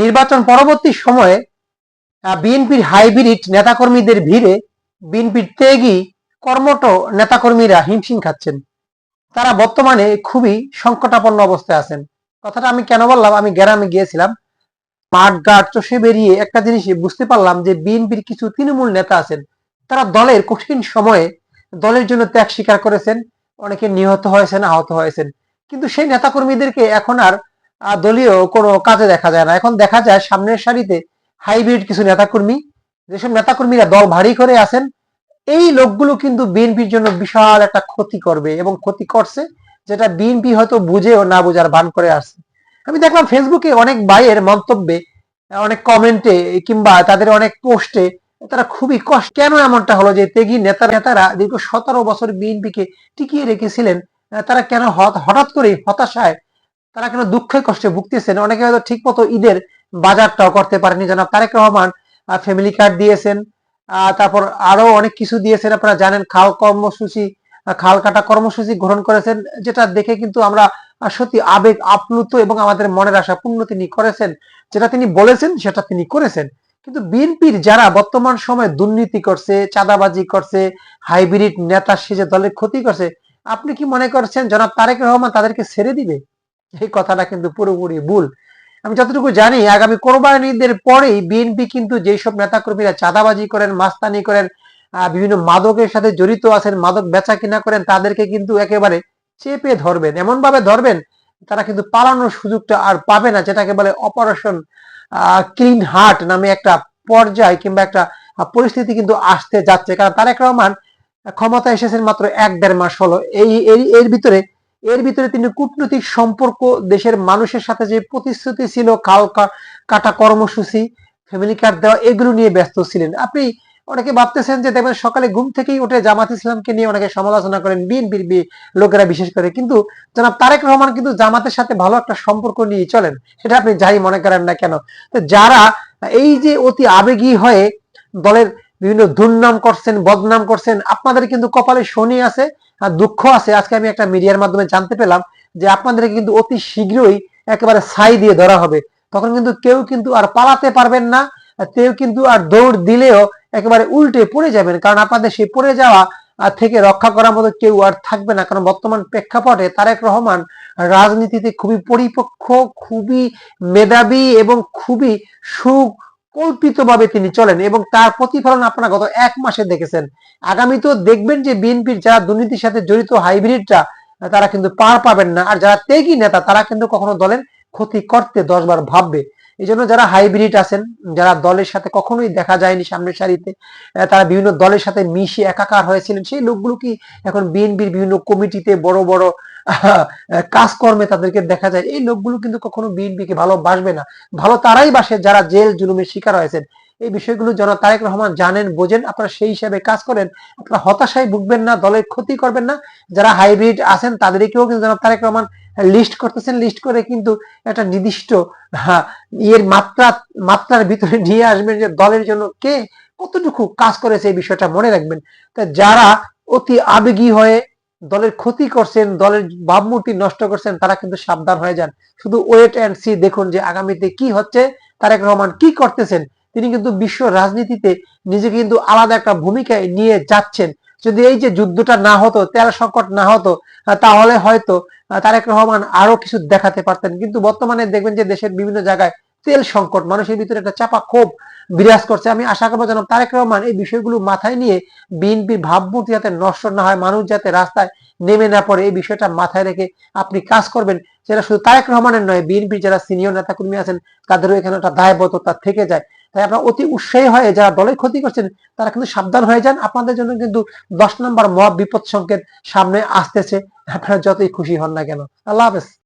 নির্বাচন পরবর্তী সময়ে বিএনপির হাইব্রিড নেতাকর্মীদের ভিড়ে বিএনপির ত্যাগী কর্মঠ নেতাকর্মীরা হিমশিম খাচ্ছেন। তারা বর্তমানে খুবই সংকটাপন্ন অবস্থায় আছেন। কথাটা আমি কেন বললাম, আমি গ্রামে গিয়েছিলাম, মাঠ ঘাট চষে বেরিয়ে একটা জিনিস বুঝতে পারলাম যে বিএনপির কিছু তৃণমূল নেতা আছেন, তারা দলের কঠিন সময়ে দলের জন্য ত্যাগ স্বীকার করেছেন, অনেকে নিহত হয়েছেন, আহত হয়েছেন, কিন্তু সেই নেতাকর্মীদেরকে এখন আর দলীয় কোনো কাজে দেখা যায় না। এখন দেখা যায় সামনের সারিতে হাইব্রিড কিছু নেতাকর্মী, যেসব নেতাকর্মীরা দল ভারী করে আছেন, এই লোকগুলো কিন্তু বিএনপির জন্য বিশাল একটা ক্ষতি করবে এবং ক্ষতি করছে, যেটা বিএনপি হয়তো বুঝেও না বুঝার ভান করে আসছে। আমি দেখলাম ফেসবুকে অনেক ভাইয়ের মন্তব্যে, অনেক কমেন্টে কিংবা তাদের অনেক পোস্টে তারা খুবই কষ্ট, কেন এমনটা হলো যে ত্যাগী নেতারা দীর্ঘ 17 বছর বিএনপিকে টিকিয়ে রেখেছিলেন, তারা কেন হঠাৎ করে হতাশায়, তারা কেন দুঃখে কষ্টে ভুগতেছেন। অনেকে হয়তো ঠিক মতো ঈদের বাজারটাও করতে পারেনি। জনাব তারেক রহমান ফ্যামিলি কার্ড দিয়েছেন, তারপর আরো অনেক কিছু দিয়েছেন। আপনারা জানেন খাল কাটা কর্মসূচি গ্রহণ করেছেন, যেটা দেখে কিন্তু আমরা সত্যি আবেগ আপ্লুত এবং আমাদের মনের আশা পূর্ণ তিনি করেছেন। যেটা তিনি বলেছেন সেটা তিনি করেছেন। কিন্তু বিএনপির যারা বর্তমান সময়ে দুর্নীতি করছে, চাঁদাবাজি করছে, হাইব্রিড নেতা সেজে দলের ক্ষতি করছে, আপনি কি মনে করছেন জনাব তারেক রহমান তাদেরকে ছেড়ে দিবে? এই কথাটা কিন্তু পুরোপুরি ভুল। আমি যতটুকু জানি আগামী কোরবানির ঈদের পরেই বিএনপি কিন্তু যেসব নেতাকর্মীরা চাঁদাবাজি করেন, মাস্তানি করেন, বিভিন্ন মাদকের সাথে জড়িত আছেন, মাদক বেচা কিনা করেন, তাদেরকে কিন্তু একেবারে চেপে ধরবেন, এমন ভাবে ধরবেন তারা কিন্তু পালানোর সুযোগটা আর পাবে না, যেটাকে বলে অপারেশন ক্লিন হার্ট নামে একটা পর্যায় কিংবা একটা পরিস্থিতি কিন্তু আসতে যাচ্ছে। কারণ তারেক রহমান ক্ষমতা এসেছেন মাত্র 1-1.5 মাস হলো। এর ভিতরে তিনি কূটনৈতিক সম্পর্ক, দেশের মানুষের সাথে যে প্রতিশ্রুতি ছিল, খাল কাটা কর্মসূচি, ফ্যামিলি কার্ড দেওয়া, এগুলো নিয়ে ব্যস্ত ছিলেন। আপনি অনেকে ভাবতেছেন যে দেখবেন সকালে ঘুম থেকেই উঠে জামাত ইসলামকে নিয়ে অনেকে সমালোচনা করেন, বিএনপির লোকেরা বিশেষ করে, কিন্তু জনাব তারেক রহমান কিন্তু জামাতের সাথে ভালো একটা সম্পর্ক নিয়ে চলেন, সেটা আপনি যাই মনে করেন না কেন। তো যারা এই যে অতি আবেগী হয়ে দলের বিভিন্ন দুর্নাম করছেন, বদনাম করছেন, আপনাদের কিন্তু কপালে শনি আছে আর দুঃখ আছে। আজকে আমি একটা মিডিয়ার মাধ্যমে জানতে পেলাম যে আপনাদেরকে কিন্তু অতি শীঘ্রই একেবারে ছাই দিয়ে ধরা হবে। তখন কিন্তু কেউ কিন্তু আর পালাতে পারবেন না, কেউ কিন্তু আর দৌড় দিলেও একেবারে উল্টে পড়ে যাবেন, কারণ আপনাদের সেই পড়ে যাওয়া থেকে রক্ষা করার মতো কেউ আর থাকবে না। কারণ বর্তমান প্রেক্ষাপটে তারেক রহমান রাজনীতিতে খুবই পরিপক্ক, খুবই মেধাবী এবং খুবই সুকল্পিতভাবে তিনি চলেন, এবং তার প্রতিফলন আপনারা গত 1 মাসে দেখেছেন। আগামীতেও দেখবেন যে বিএনপির যারা দুর্নীতির সাথে জড়িত হাইব্রিডরা, তারা কিন্তু পার পাবেন না। আর যারা ত্যাগী নেতা, তারা কিন্তু কখনো দলের ক্ষতি করতে 10 বার ভাববে। এই জন্য যারা হাইব্রিড আছেন, যারা দলের সাথে কখনোই দেখা যায়নি সামনের সারিতে, তারা বিভিন্ন দলের সাথে মিশে একাকার হয়েছিলেন, সেই লোকগুলো কি এখন বিএনপির বিভিন্ন কমিটিতে বড় বড় কাজকর্মে তাদেরকে দেখা যায়। এই লোকগুলো কিন্তু কখনো বিএনপিকে ভালোবাসবে না। ভালো তারাই বাসে যারা জেল জুলুমের শিকার হয়েছেন। এই বিষয়গুলো জনাব তারেক রহমান জানেন, বোঝেন। আপনারা সেই হিসাবে কাজ করেন, আপনারা হতাশায় ভুগবেন না, দলের ক্ষতি করবেন না। যারা হাইব্রিড আছেন তাদেরকেও কিন্তু জনাব তারেক রহমান লিস্ট করতেছেন, লিস্ট করে কিন্তু একটা নির্দিষ্ট ইয়ের মাত্রার ভিতরে নিয়ে আসবেন, যে দলের জন্য কে কতটুকু কাজ করেছে এই বিষয়টা মনে রাখবেন। তা যারা অতি আবেগী হয়ে দলের ক্ষতি করছেন, দলের ভাবমূর্তি নষ্ট করছেন, তারা কিন্তু সাবধান হয়ে যান। শুধু ওয়েট এন্ড সি, দেখুন যে আগামীতে কি হচ্ছে, তারেক রহমান কি করতেছেন। তিনি কিন্তু বিশ্ব রাজনীতিতে নিজেকে কিন্তু আলাদা একটা ভূমিকায় নিয়ে যাচ্ছেন। যদি এই যে যুদ্ধটা না হতো, তেল সংকট না হতো, তাহলে হয়তো তারেক রহমান আরো কিছু দেখাতে পারতেন। কিন্তু বর্তমানে দেখবেন যে দেশের বিভিন্ন জায়গায় তেল সংকট, মানুষের ভিতরে একটা চাপা ক্ষোভ বিরাজ করছে। আমি আশা করবো যেন তারেক রহমান এই বিষয়গুলো মাথায় নিয়ে বিএনপির ভাবমূর্তি যাতে নষ্ট না হয়, মানুষ যাতে রাস্তায় নেমে না পড়ে, এই বিষয়টা মাথায় রেখে আপনি কাজ করবেন। যেটা শুধু তারেক রহমানের নয়, বিএনপির যারা সিনিয়র নেতাকর্মী আছেন তাদেরও এখানে একটা দায়বদ্ধতা থেকে যায়। তাই আপনারা অতি উৎসাহী হয়ে যারা দলের ক্ষতি করছেন, তারা কিন্তু সাবধান হয়ে যান। আপনাদের জন্য কিন্তু 10 নম্বর মহা বিপদ সংকেত সামনে আসতেছে, আপনারা যতই খুশি হন না কেন। আল্লাহ হাফেজ।